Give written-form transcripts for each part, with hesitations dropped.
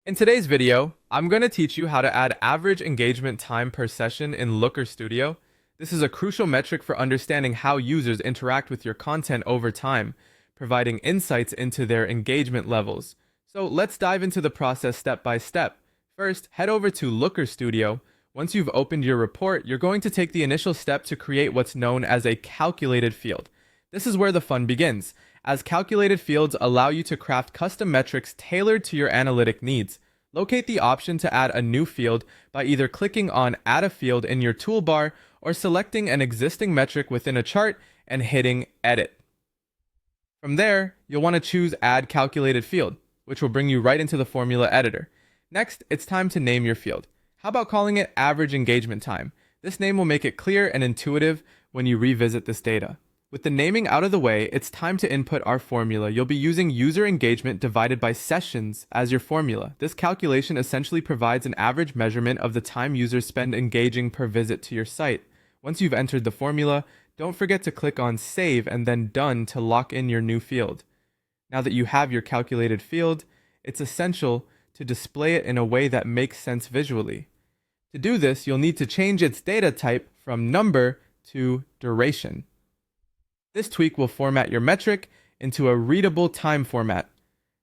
In today's video, I'm going to teach you how to add average engagement time per session in Looker Studio. This is a crucial metric for understanding how users interact with your content over time, providing insights into their engagement levels. So let's dive into the process step by step. First, head over to Looker Studio. Once you've opened your report, you're going to take the initial step to create what's known as a calculated field. This is where the fun begins, as calculated fields allow you to craft custom metrics tailored to your analytic needs. Locate the option to add a new field by either clicking on Add a Field in your toolbar or selecting an existing metric within a chart and hitting Edit. From there, you'll want to choose Add Calculated Field, which will bring you right into the formula editor. Next, it's time to name your field. How about calling it Average Engagement Time? This name will make it clear and intuitive when you revisit this data. With the naming out of the way, it's time to input our formula. You'll be using user engagement divided by sessions as your formula. This calculation essentially provides an average measurement of the time users spend engaging per visit to your site. Once you've entered the formula, don't forget to click on Save and then Done to lock in your new field. Now that you have your calculated field, it's essential to display it in a way that makes sense visually. To do this, you'll need to change its data type from number to duration. This tweak will format your metric into a readable time format.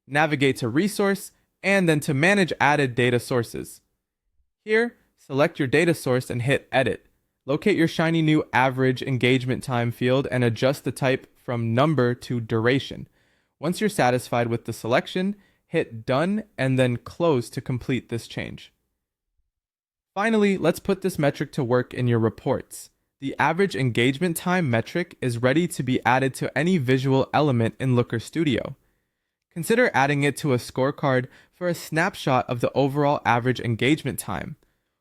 Navigate to Resource, and then to Manage Added Data Sources. Here, select your data source and hit Edit. Locate your shiny new Average Engagement Time field and adjust the type from number to duration. Once you're satisfied with the selection, hit Done and then Close to complete this change. Finally, let's put this metric to work in your reports. The average engagement time metric is ready to be added to any visual element in Looker Studio. Consider adding it to a scorecard for a snapshot of the overall average engagement time,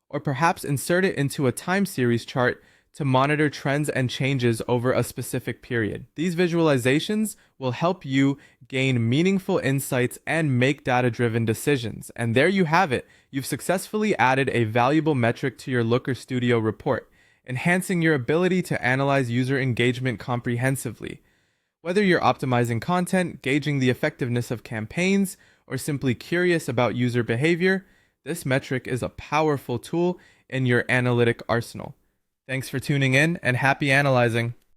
or perhaps insert it into a time series chart to monitor trends and changes over a specific period. These visualizations will help you gain meaningful insights and make data-driven decisions. And there you have it. You've successfully added a valuable metric to your Looker Studio report, enhancing your ability to analyze user engagement comprehensively. Whether you're optimizing content, gauging the effectiveness of campaigns, or simply curious about user behavior, this metric is a powerful tool in your analytic arsenal. Thanks for tuning in and happy analyzing.